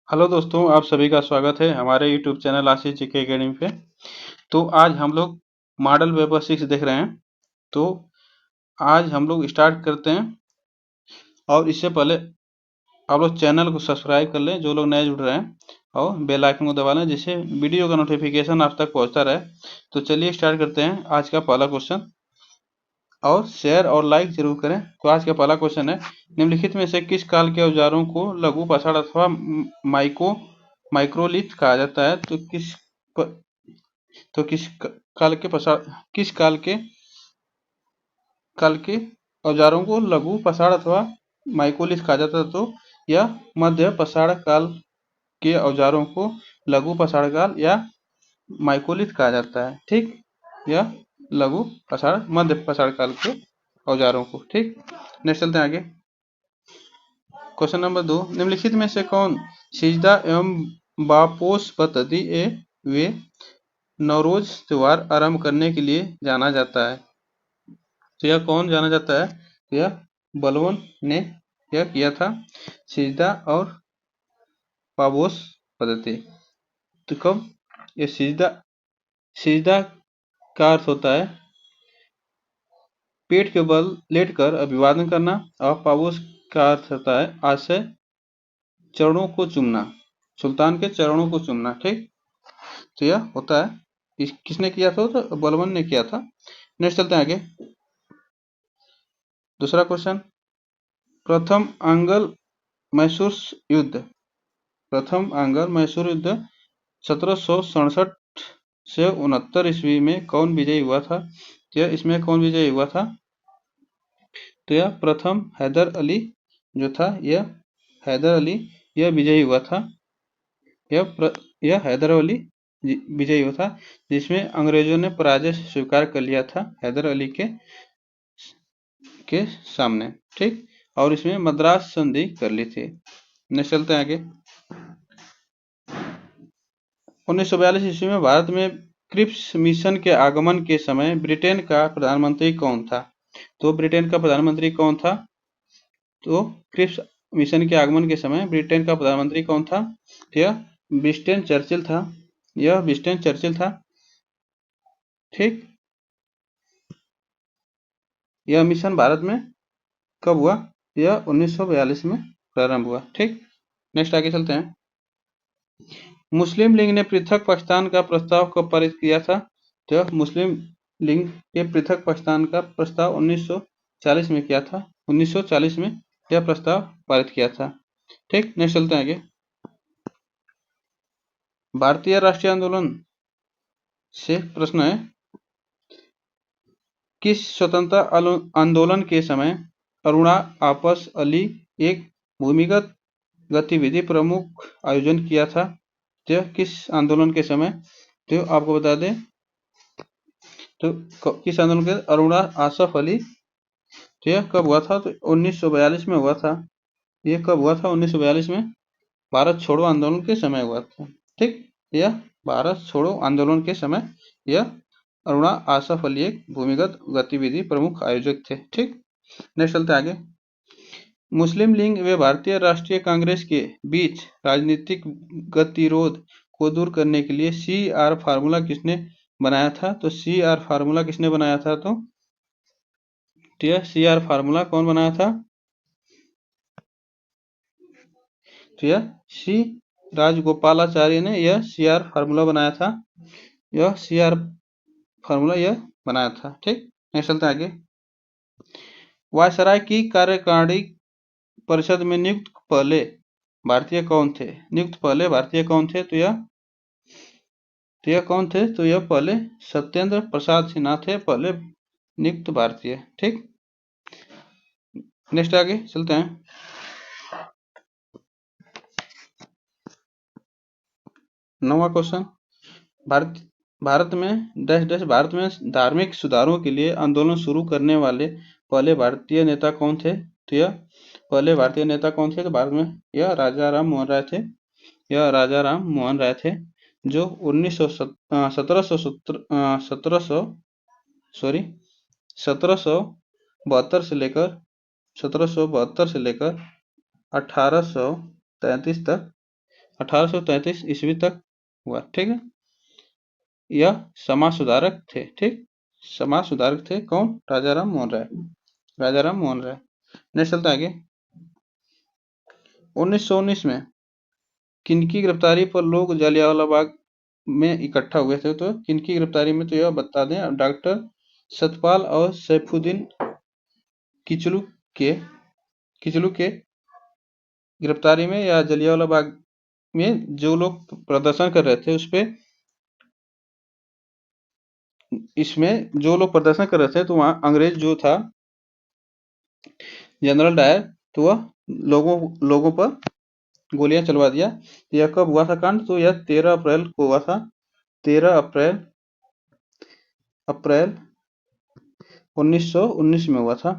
Hello दोस्तों, आप सभी का स्वागत है हमारे यूट्यूब चैनल आशीष जीके अकेडमी पे। तो आज हम लोग मॉडल पेपर 6 देख रहे हैं। तो आज हम लोग स्टार्ट करते हैं, और इससे पहले आप लोग चैनल को सब्सक्राइब कर लें जो लोग नए जुड़ रहे हैं, और बेल आइकन को दबा लें जिससे वीडियो का नोटिफिकेशन आप तक पहुंचता रहे। तो चलिए स्टार्ट करते हैं आज का पहला क्वेश्चन, और शेयर और लाइक जरूर करें। तो आज का पहला क्वेश्चन है, निम्नलिखित में से किस काल के औजारों को लघु पाषाण अथवा माइक्रोलिथ कहा जाता है? तो काल के पाषाण किस काल के औजारों को लघु पाषाण अथवा माइक्रोलिथ कहा जाता है? तो यह मध्य पाषाण काल के औजारों को लघु पाषाण काल या माइक्रोलिथ कहा जाता है। ठीक, यह लघु पाषाण मध्य पाषाण काल के औजारों को। ठीक, नेक्स्ट चलते हैं आगे। क्वेश्चन नंबर 2, निम्नलिखित में से कौन सिजदा एवं बापोस पद्धति वे नवरोज त्योहार आरंभ करने के लिए जाना जाता है? तो यह कौन जाना जाता है? यह बलवन ने यह किया था, सिजदा और बापोस पद्धति। तो कब? ये सिजदा का अर्थ होता है पेट के बल लेटकर अभिवादन करना, और पाबोस का अर्थ होता है आशय चरणों को चूमना, सुल्तान के चरणों को चूमना। ठीक, तो यह होता है किसने किया था? तो बलवन ने किया था। नेक्स्ट चलते हैं आगे। दूसरा क्वेश्चन, प्रथम आंग्ल मैसूर युद्ध प्रथम आंग्ल मैसूर युद्ध 1767 से 69 ईस्वी में कौन विजयी हुआ था? यह इसमें कौन विजयी हुआ था? तो यह प्रथम हैदर अली जो था, यह हैदर अली यह विजयी हुआ था। यह हैदर अली विजयी हुआ था, जिसमें अंग्रेजों ने पराजय स्वीकार कर लिया था हैदर अली के सामने। ठीक, और इसमें मद्रास संधि कर ली थी। नेक्स्ट चलते हैं आगे। 1942 ईस्वी में भारत में क्रिप्स मिशन के आगमन के समय ब्रिटेन का प्रधानमंत्री कौन था? तो ब्रिटेन का प्रधानमंत्री कौन था? तो क्रिप्स मिशन के आगमन के समय ब्रिटेन का प्रधानमंत्री कौन था? यह विंस्टन चर्चिल था। यह विंस्टन चर्चिल था। ठीक, यह मिशन भारत में कब हुआ? यह 1942 में प्रारंभ हुआ। ठीक, नेक्स्ट आगे चलते हैं। मुस्लिम लीग ने पृथक पाकिस्तान का प्रस्ताव कब पारित किया था? तो मुस्लिम लीग के पृथक पाकिस्तान का प्रस्ताव 1940 में किया था। 1940 में यह प्रस्ताव पारित किया था। ठीक, नेक्स्ट चलते हैं आगे। भारतीय राष्ट्रीय आंदोलन से प्रश्न है, किस स्वतंत्रता आंदोलन के समय अरुणा आपस अली एक भूमिगत गतिविधि प्रमुख आयोजन किया था? तो किस आंदोलन के समय? तो आपको बता दें, तो किस आंदोलन के? अरुणा आसफ अली। तो यह कब हुआ था? तो 1942 में हुआ था। यह कब हुआ था? 1942 में भारत छोड़ो आंदोलन के समय हुआ था। ठीक, यह भारत छोड़ो आंदोलन के समय यह अरुणा आसफ अली एक भूमिगत गतिविधि प्रमुख आयोजक थे। ठीक, नेक्स्ट चलते आगे। मुस्लिम लीग व भारतीय राष्ट्रीय कांग्रेस के बीच राजनीतिक गतिरोध को दूर करने के लिए CR फार्मूला किसने बनाया था? तो CR फार्मूला किसने बनाया था? तो यह CR फार्मूला कौन बनाया था? तो यह C राजगोपालाचार्य ने यह CR फार्मूला बनाया था। यह CR फार्मूला यह बनाया था। ठीक, नेक्स्ट चलते हैं आगे। वायसराय की कार्यकारिणी परिषद में नियुक्त पहले भारतीय कौन थे? नियुक्त पहले भारतीय कौन थे? तो यह कौन थे? तो यह पहले सत्येंद्र प्रसाद सिन्हा थे, पहले नियुक्त भारतीय। ठीक, नेक्स्ट आगे चलते हैं। नौवां क्वेश्चन, भारत में धार्मिक सुधारों के लिए आंदोलन शुरू करने वाले पहले भारतीय नेता कौन थे? तो यह पहले भारतीय नेता कौन थे? तो भारत में यह राजा राम मोहन राय थे। यह राजा राम मोहन राय थे, जो 1772 से लेकर 1833 तक 1833 ईस्वी तक हुआ। ठीक है, यह समाज सुधारक थे। ठीक, समाज सुधारक थे कौन? राजाराम मोहन राय। राजाराम मोहन राय। नेक्स्ट चलता है आगे। 1919 में किनकी गिरफ्तारी पर लोग जलियांवाला बाग में इकट्ठा हुए थे? तो किनकी गिरफ्तारी में, तो यह बता दें, डॉक्टर सतपाल और सैफुद्दीन किचलू के गिरफ्तारी में, या जलियांवाला बाग में जो लोग प्रदर्शन कर रहे थे उस पे, इसमें जो लोग प्रदर्शन कर रहे थे तो वहां अंग्रेज जो था जनरल डायर, तो वह लोगों पर गोलियां चलवा दिया। यह कब हुआ था कांड? तो यह 13 अप्रैल को हुआ था। 13 अप्रैल 1919 में हुआ था।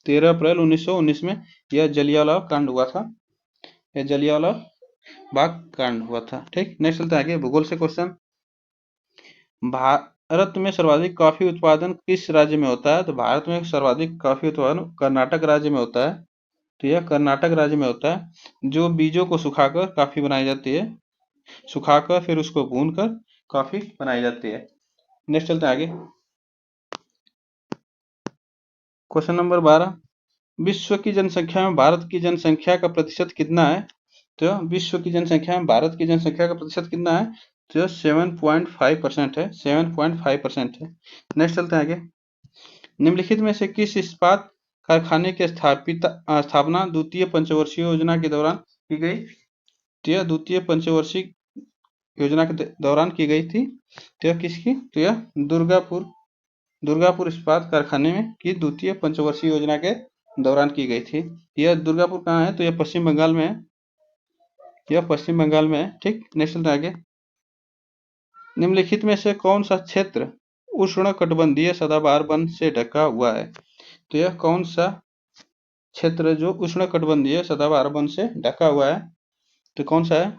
13 अप्रैल 1919 में यह जलियांवाला कांड हुआ था। यह जलियांवाला बाग कांड हुआ था। ठीक, नेक्स्ट चलते हैं आगे। भूगोल से क्वेश्चन। भारत में सर्वाधिक कॉफी उत्पादन किस राज्य में होता है? तो भारत में सर्वाधिक कॉफी उत्पादन कर्नाटक राज्य में होता है। तो यह कर्नाटक राज्य में होता है। जो बीजों को सुखाकर कॉफी बनाई जाती है, सुखाकर फिर उसको भूनकर कॉफी बनाई जाती है। नेक्स्ट चलते हैं आगे। क्वेश्चन नंबर 12, विश्व की जनसंख्या में भारत की जनसंख्या का प्रतिशत कितना है? तो विश्व की जनसंख्या में भारत की जनसंख्या का प्रतिशत कितना है? तो 7.5% है। 7.5% है। नेक्स्ट चलते हैं आगे। निम्नलिखित में से किस इस्पात कारखाने की स्थापना द्वितीय पंचवर्षीय योजना के दौरान की गई? तो यह द्वितीय पंचवर्षीय योजना के दौरान की गई थी। तो यह किसकी? तो यह दुर्गापुर इस्पात कारखाने में की द्वितीय पंचवर्षीय योजना के दौरान की गई थी। यह दुर्गापुर कहाँ है? तो यह पश्चिम बंगाल में है। यह पश्चिम बंगाल में है। ठीक, नेक्स्ट चलते हैं आगे। निम्नलिखित में से कौन सा क्षेत्र उष्णकटिबंधीय सदाबहार वन से ढका हुआ है? तो यह कौन सा क्षेत्र जो उष्णकटिबंधीय सदाबहार वन से ढका हुआ है, तो कौन सा है?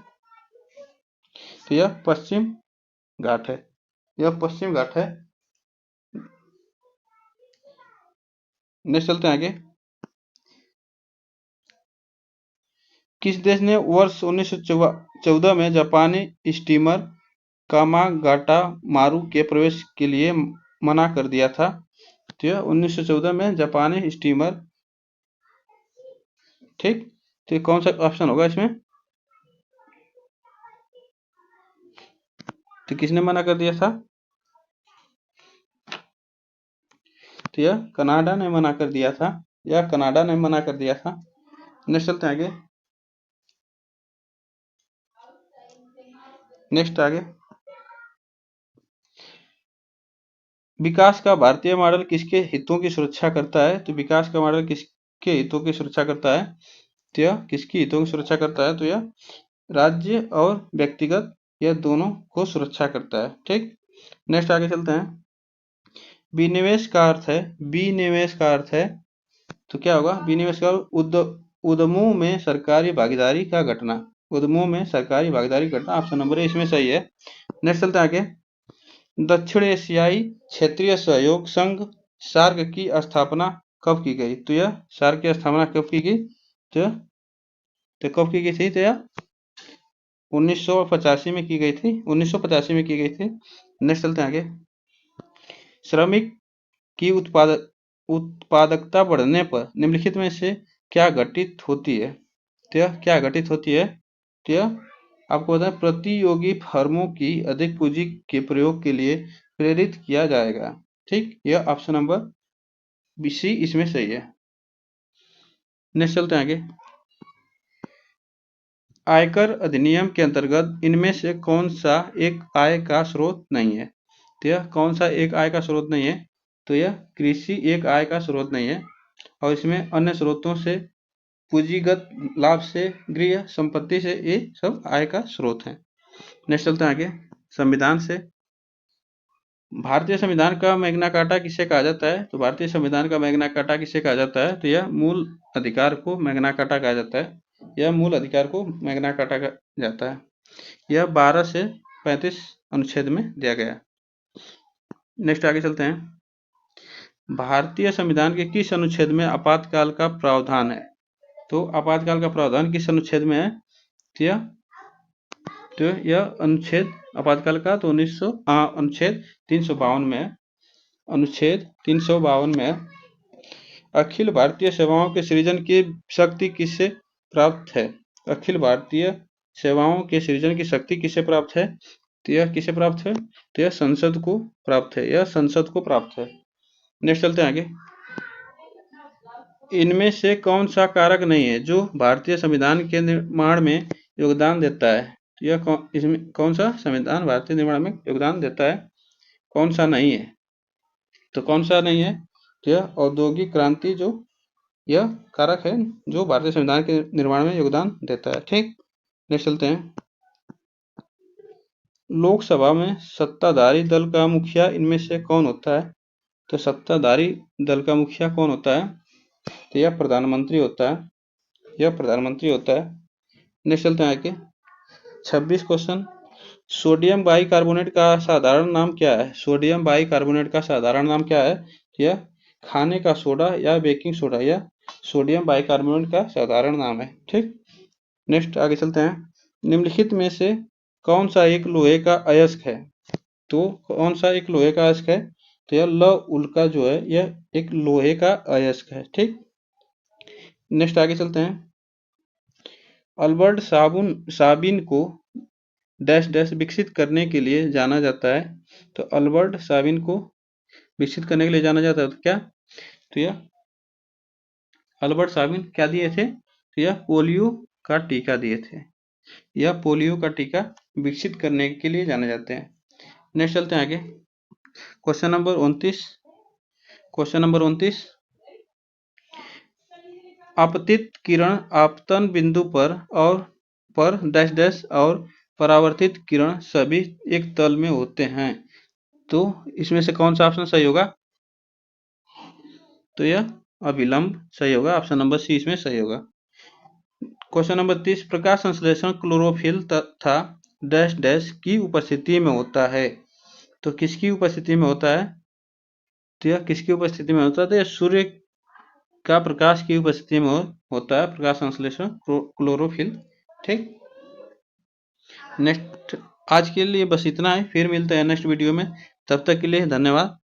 तो यह पश्चिम घाट है। यह पश्चिम घाट है। नेक्स्ट चलते हैं आगे। किस देश ने वर्ष 1914 में जापानी स्टीमर कामागाटा मारू के प्रवेश के लिए मना कर दिया था? तो यह 1914 में जापानी स्टीमर। ठीक, तो कौन सा ऑप्शन होगा इसमें? तो किसने मना कर दिया था? तो यह कनाडा ने मना कर दिया था। यह कनाडा ने मना कर दिया था। नेक्स्ट चलते हैं आगे। नेक्स्ट आगे। विकास का भारतीय मॉडल किसके हितों की सुरक्षा करता है? तो विकास का मॉडल किसके हितों की सुरक्षा करता है? तो यह किसकी हितों की सुरक्षा करता है? तो यह राज्य और व्यक्तिगत, यह दोनों को सुरक्षा करता है। ठीक, नेक्स्ट आगे चलते हैं। विनिवेश का अर्थ है, विनिवेश का अर्थ है, तो क्या होगा? विनिवेश का उद्यमों में सरकारी भागीदारी का घटना। उद्यमों में सरकारी भागीदारी घटना, ऑप्शन नंबर ए इसमें सही है। नेक्स्ट चलते हैं आगे। दक्षिण एशियाई क्षेत्रीय सहयोग संघ सार्क की स्थापना कब की गई? तो यह सार्क की स्थापना कब की गई? तो कब की गई थी? तो यह 1985 में की गई थी। 1985 में की गई थी। नेक्स्ट चलते हैं आगे। श्रमिक की उत्पादकता बढ़ने पर निम्नलिखित में से क्या घटित होती है? तो यह क्या घटित होती है? तो यह आपको बताएं, प्रतियोगी फर्मों की अधिक पूंजी के प्रयोग के लिए प्रेरित किया जाएगा। ठीक, यह ऑप्शन नंबर सी इसमें सही है। नेक्स्ट चलते हैं आगे। आयकर अधिनियम के अंतर्गत इनमें से कौन सा एक आय का स्रोत नहीं है? तो यह कौन सा एक आय का स्रोत नहीं है? तो यह कृषि एक आय का स्रोत नहीं है, और इसमें अन्य स्रोतों से, पूंजीगत लाभ से, गृह संपत्ति से, ये सब आय का स्रोत है। नेक्स्ट चलते हैं आगे। संविधान से। भारतीय संविधान का मैग्ना कार्टा किसे कहा जाता है? तो भारतीय संविधान का मैग्ना कार्टा किसे कहा जाता है? तो यह मूल अधिकार को मैग्ना कार्टा कहा जाता है। यह मूल अधिकार को मैग्ना कार्टा कहा जाता है। यह 12 से 35 अनुच्छेद में दिया गया। नेक्स्ट आगे चलते हैं। भारतीय संविधान के किस अनुच्छेद में आपातकाल का प्रावधान है? तो आपातकाल का प्रावधान किस अनुच्छेद में है? तो यह तो यह अनुच्छेद आपातकाल का तो अनुच्छेद 352 में, अनुच्छेद 352 में अखिल भारतीय सेवाओं के सृजन की शक्ति किससे प्राप्त है? अखिल भारतीय सेवाओं के सृजन की शक्ति किससे प्राप्त है? तो यह किसे प्राप्त है? तो यह संसद को प्राप्त है, यह संसद को प्राप्त है। नेक्स्ट चलते हैं आगे। इनमें से कौन सा कारक नहीं है जो भारतीय संविधान के निर्माण में योगदान देता है? तो यह इसमें कौन सा संविधान भारतीय निर्माण में योगदान देता है, कौन सा नहीं है? तो कौन सा नहीं है? तो यह औद्योगिक क्रांति, जो यह कारक है जो भारतीय संविधान के निर्माण में योगदान देता है। ठीक, नेक्स्ट चलते हैं। लोकसभा में सत्ताधारी दल का मुखिया इनमें से कौन होता है? तो सत्ताधारी दल का मुखिया कौन होता है? तो यह प्रधानमंत्री होता है, यह प्रधानमंत्री होता है। नेक्स्ट चलते हैं आगे। 26 क्वेश्चन। सोडियम बाइकार्बोनेट का साधारण नाम क्या है? सोडियम बाइकार्बोनेट का साधारण नाम क्या है? यह खाने का सोडा या बेकिंग सोडा, यह सोडियम बाइकार्बोनेट का साधारण नाम है। ठीक, नेक्स्ट आगे चलते हैं। निम्नलिखित में से कौन सा एक लोहे का अयस्क है? तो कौन सा एक लोहे का अयस्क है? तो यह लौह उल्का जो है यह एक लोहे का अयस्क है। ठीक, नेक्स्ट आगे चलते हैं। अल्बर्ट साबिन को डैश डैश विकसित करने के लिए जाना जाता है। तो अल्बर्ट साबिन को विकसित करने के लिए जाना जाता है तो क्या? तो यह अल्बर्ट साबिन क्या दिए थे? तो यह पोलियो का टीका दिए थे, यह पोलियो का टीका विकसित करने के लिए जाने जाते हैं। नेक्स्ट चलते हैं आगे। Question number 29। Question number 29। आपतित किरण आपतन बिंदु पर डैश डैश और परावर्तित किरण सभी एक तल में होते हैं। तो इसमें से कौन सा ऑप्शन सही होगा? तो यह अभिलंब सही होगा, ऑप्शन नंबर सी इसमें सही होगा। Question number 30। प्रकाश संश्लेषण क्लोरोफिल तथा डैश डैश की उपस्थिति में होता है। तो किसकी उपस्थिति में होता है? तो यह किसकी उपस्थिति में होता है? तो यह सूर्य का प्रकाश की उपस्थिति में होता है प्रकाश संश्लेषण क्लोरोफिल। ठीक, नेक्स्ट आज के लिए बस इतना है, फिर मिलते हैं नेक्स्ट वीडियो में। तब तक के लिए धन्यवाद।